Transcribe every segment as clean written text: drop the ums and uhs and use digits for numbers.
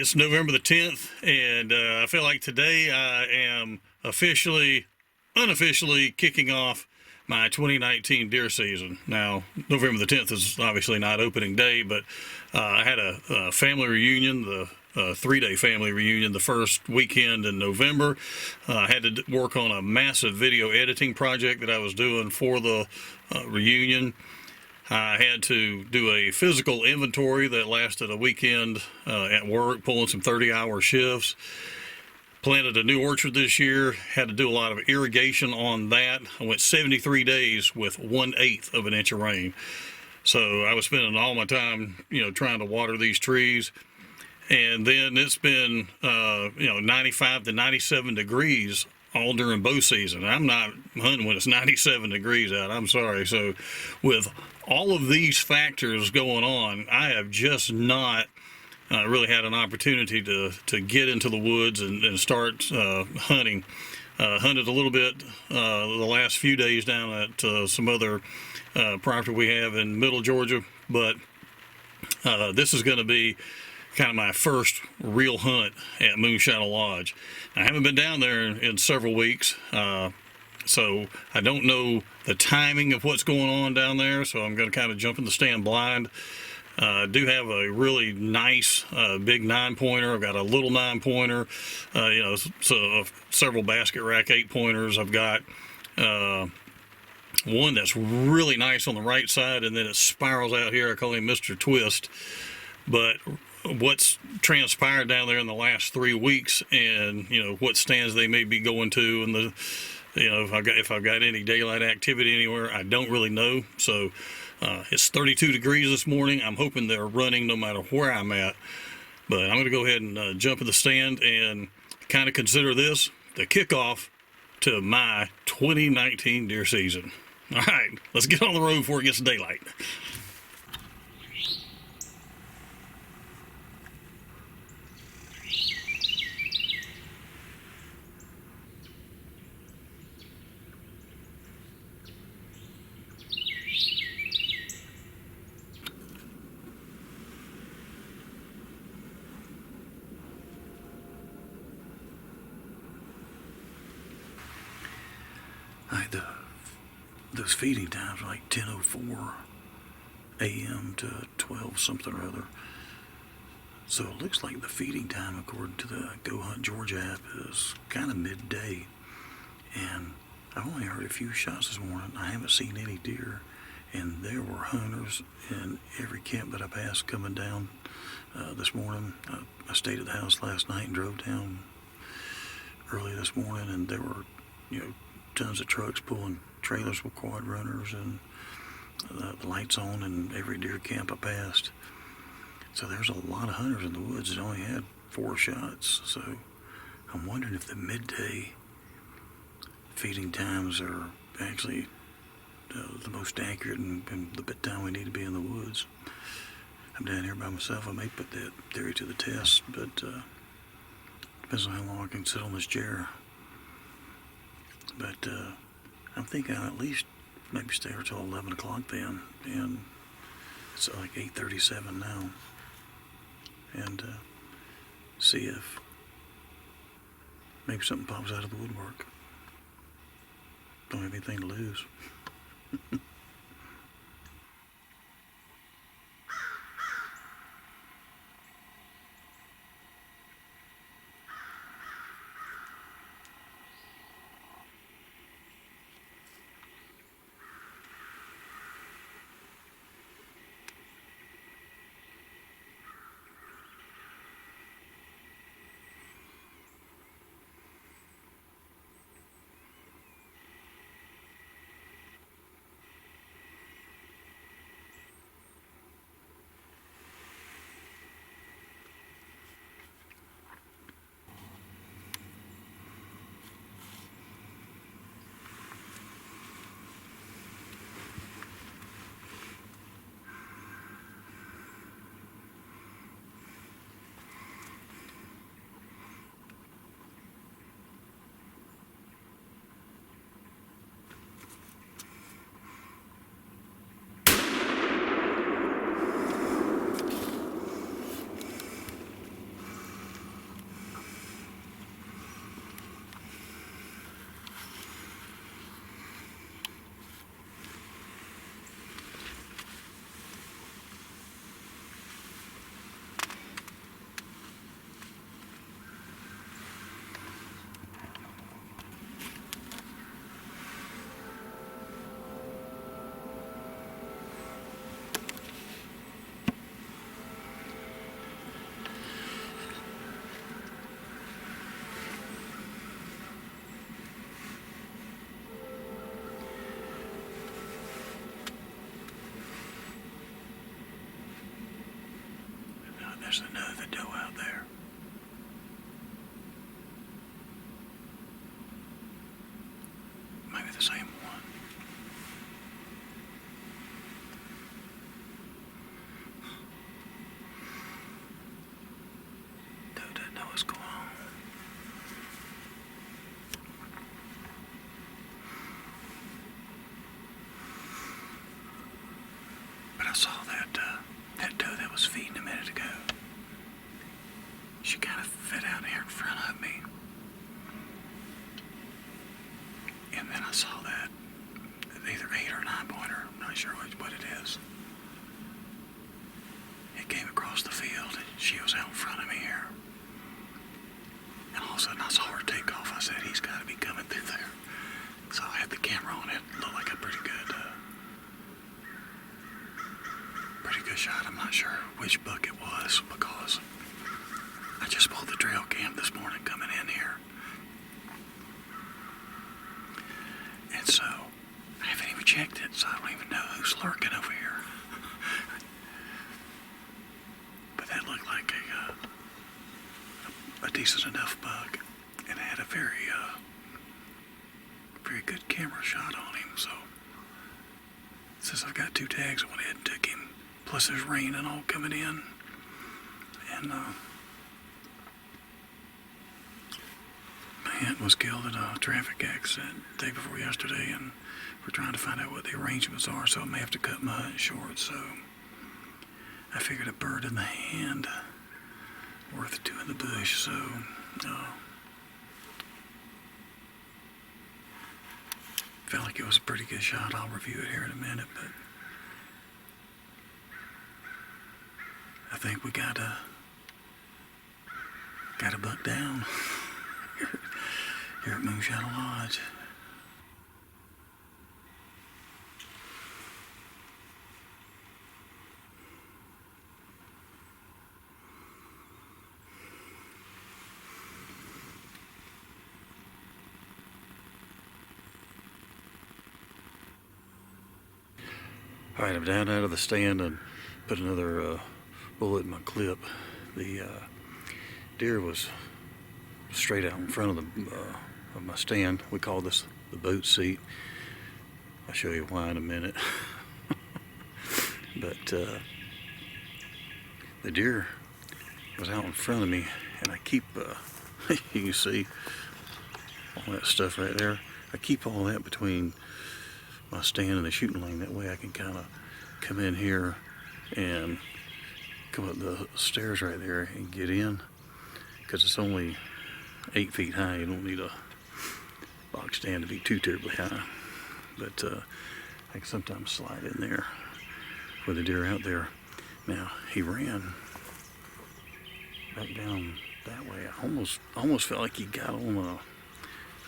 It's November the 10th, and I feel like today I am unofficially kicking off my 2019 deer season. Now, November the 10th is obviously not opening day, but I had a family reunion, the 3-day family reunion, the first weekend in November. I had to work on a massive video editing project that I was doing for the reunion. I had to do a physical inventory that lasted a weekend at work, pulling some 30-hour shifts. Planted a new orchard this year, had to do a lot of irrigation on that. I went 73 days with 1/8 of an inch of rain. So I was spending all my time, trying to water these trees. And then it's been, 95 to 97 degrees all during bow season. I'm not hunting when it's 97 degrees out. I'm sorry. So with all of these factors going on, I have just not really had an opportunity to get into the woods and start hunting. Hunted a little bit the last few days down at some other property we have in Middle Georgia, but this is going to be kind of my first real hunt at Moonshadow Lodge. I haven't been down there in several weeks, so I don't know the timing of what's going on down there, so I'm going to kind of jump in the stand blind. I do have a really nice big 9-pointer. I've got a little 9-pointer, several basket rack 8-pointers. I've got one that's really nice on the right side, and then it spirals out here. I call him Mr. Twist. But what's transpired down there in the last 3 weeks, and what stands they may be going to, and if I've got any daylight activity anywhere, I don't really know. So it's 32 degrees this morning. I'm hoping they're running no matter where I'm at. But I'm going to go ahead and jump in the stand and kind of consider this the kickoff to my 2019 deer season. All right, let's get on the road before it gets daylight. Those feeding times are like 10:04 a.m. to 12 something or other. So it looks like the feeding time, according to the Go Hunt Georgia app, is kind of midday. And I've only heard a few shots this morning. I haven't seen any deer, and there were hunters in every camp that I passed coming down this morning. I stayed at the house last night and drove down early this morning, and there were, tons of trucks pulling trailers with quad runners, and the lights on in every deer camp I passed. So there's a lot of hunters in the woods that only had 4 shots. So I'm wondering if the midday feeding times are actually the most accurate and the bit time we need to be in the woods. I'm down here by myself. I may put that theory to the test, but depends on how long I can sit on this chair. But I'm thinking I'll at least maybe stay here till 11 o'clock then, and it's like 8:37 now, and see if maybe something pops out of the woodwork. Don't have anything to lose. There's another doe out there. Maybe the same one. Doe doesn't know what's going on. But I saw that doe that was feeding a minute ago. She kind of fed out here in front of me. And then I saw that either 8 or 9 pointer, I'm not sure what it is. It came across the field and she was out in front of me here. And all of a sudden I saw her take off. I said, he's got to be coming through there. So I had the camera on it. It looked like a pretty good shot. I'm not sure which buck it was because I just pulled the trail cam this morning coming in here. And so I haven't even checked it, so I don't even know who's lurking over here. But that looked like a decent enough buck, and it had a very good camera shot on him. So since I've got 2 tags, I went ahead and took him. Plus there's rain and all coming in, and man was killed in a traffic accident the day before yesterday, and we're trying to find out what the arrangements are, so I may have to cut my hunt short. So I figured a bird in the hand worth 2 in the bush. So felt like it was a pretty good shot. I'll review it here in a minute, but I think we got a buck down here at Moonshadow Lodge. All right, I'm down out of the stand and put another bullet in my clip. The deer was straight out in front of my stand. We call this the boat seat. I'll show you why in a minute. But the deer was out in front of me, and I keep you can see all that stuff right there. I keep all that between my stand and the shooting lane. That way I can kind of come in here and come up the stairs right there and get in, because it's only 8 feet high. You don't need a box stand to be too terribly high, but I can sometimes slide in there with the deer out there. Now he ran back down that way. I almost felt like he got on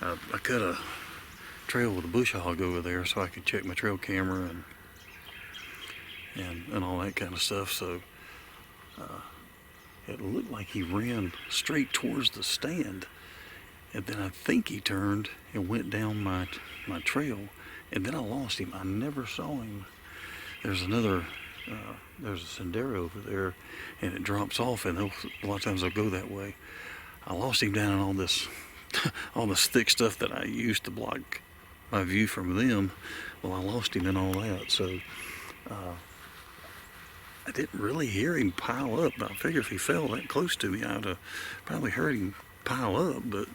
I cut a trail with a bush hog over there so I could check my trail camera and all that kind of stuff. So it looked like he ran straight towards the stand, and then I think he turned and went down my trail, and then I lost him. I never saw him. There's another there's a sendero over there, and it drops off, and a lot of times I'll go that way. I lost him down in all this thick stuff that I used to block my view from them. Well, I lost him in all that, so I didn't really hear him pile up. I figured if he fell that close to me, I'd have probably heard him pile up. But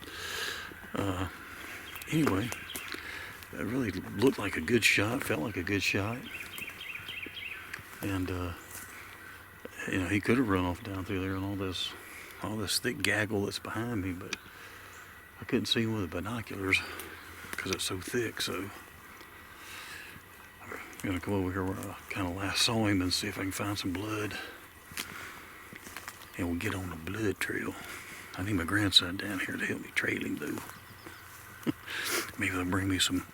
anyway, it really looked like a good shot, felt like a good shot. And you know, he could have run off down through there and all this thick gaggle that's behind me, but I couldn't see him with the binoculars because it's so thick. So I'm gonna come over here where I kind of last saw him and see if I can find some blood, and we'll get on the blood trail. I need my grandson down here to help me trail him though. Maybe they'll bring me some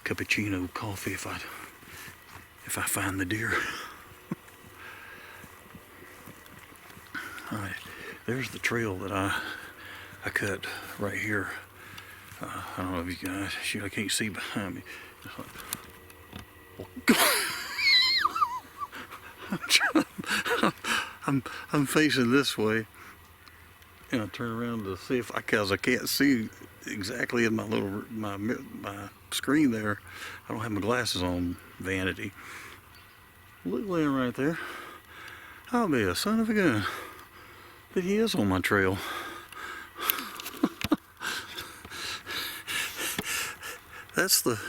cappuccino coffee if I find the deer. All right, there's the trail that I cut right here. I don't know if you guys, shoot, I can't see behind me. I'm facing this way, and I turn around to see if cause I can't see exactly in my little my screen there. I don't have my glasses on. Vanity. Look, laying right there. I'll be a son of a gun. But he is on my trail. That's the.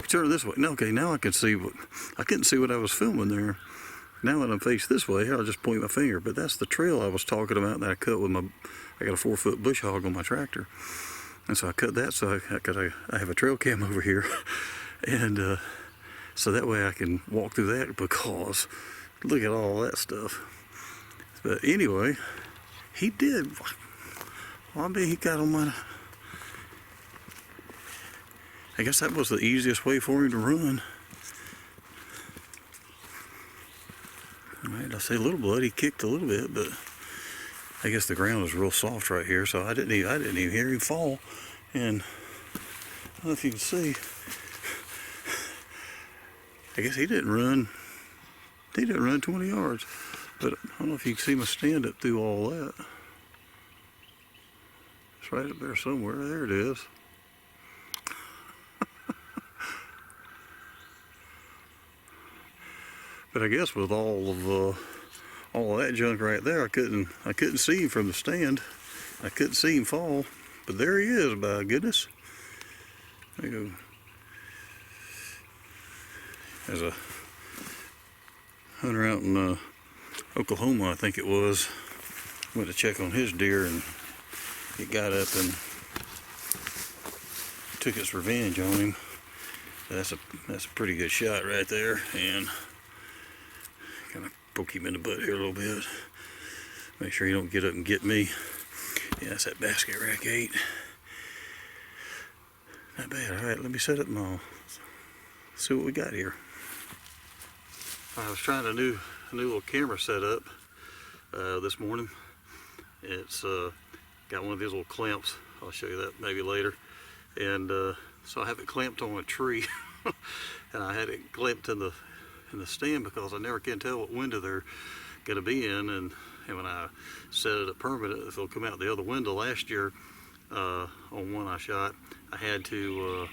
Turn it this way. No, okay, now I can see what I couldn't see what I was filming there. Now that I'm faced this way, I'll just point my finger. But that's the trail I was talking about that I cut with my. I got a 4-foot bush hog on my tractor, and so I cut that. So I have a trail cam over here, and so that way I can walk through that because look at all that stuff. But anyway, he did. Well, I mean, he got on my. I guess that was the easiest way for him to run. Alright, I say a little blood, he kicked a little bit, but I guess the ground was real soft right here, so I didn't even hear him fall. And I don't know if you can see, I guess he didn't run 20 yards, but I don't know if you can see my stand up through all that. It's right up there somewhere. There it is. But I guess with all of that junk right there, I couldn't see him from the stand. I couldn't see him fall. But there he is, by goodness. There you go. There's a hunter out in Oklahoma, I think it was. Went to check on his deer, and it got up and took its revenge on him. That's a pretty good shot right there, and kind of poke him in the butt here a little bit. Make sure he don't get up and get me. Yeah, that's that basket rack 8. Not bad. All right, let me set up my. See what we got here. I was trying a new little camera setup this morning. It's got one of these little clamps. I'll show you that maybe later. And so I have it clamped on a tree, and I had it clamped in the stand because I never can tell what window they're going to be in. And when I set it up permanent, if they'll come out the other window last year on one I shot, I had to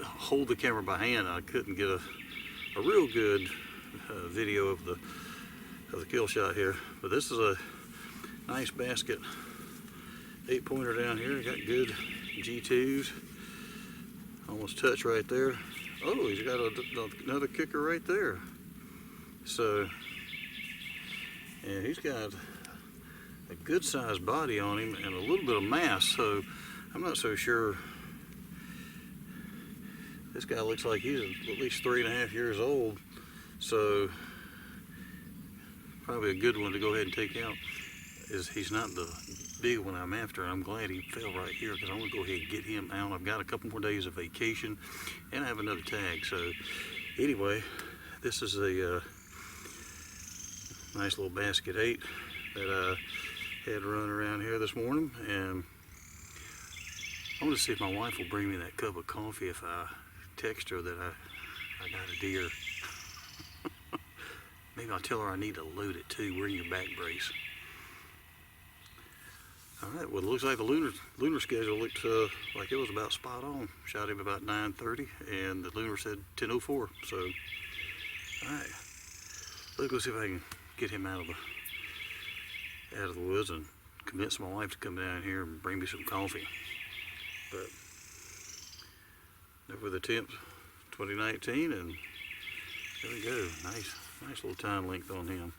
hold the camera by hand. I couldn't get a real good video of the kill shot here. But this is a nice basket 8-pointer down here. Got good G2s. Almost touch right there. Oh, he's got another kicker right there. So, and he's got a good sized body on him and a little bit of mass. So I'm not so sure. This guy looks like he's at least 3.5 years old. So probably a good one to go ahead and take out. He's not the big one I'm after. I'm glad he fell right here because I'm going to go ahead and get him out. I've got a couple more days of vacation and I have another tag. So anyway, this is a nice little basket 8 that I had run around here this morning. And I want to see if my wife will bring me that cup of coffee if I text her that I got a deer. Maybe I'll tell her I need to load it too. We're in your back brace. Alright, well it looks like the lunar schedule looked like it was about spot on. Shot him about 9:30 and the lunar said 10:04. So, alright. Let's go see if I can get him out of the woods and convince my wife to come down here and bring me some coffee. But November the 10th, 2019, and there we go. Nice little time length on him.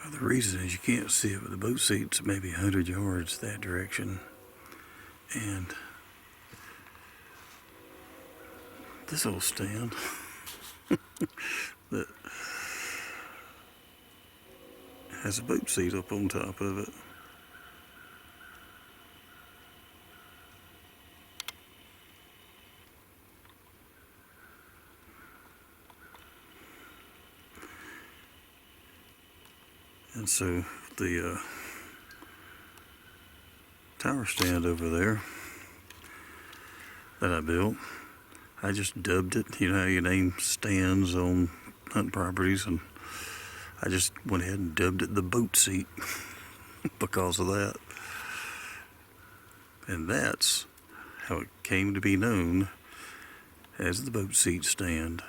Well, the reason is you can't see it, but the boat seat's maybe 100 yards that direction, and this old stand that has a boat seat up on top of it. And so the tower stand over there that I built. I just dubbed it, you know how you name stands on hunting properties, and I just went ahead and dubbed it the boat seat because of that. And that's how it came to be known as the boat seat stand.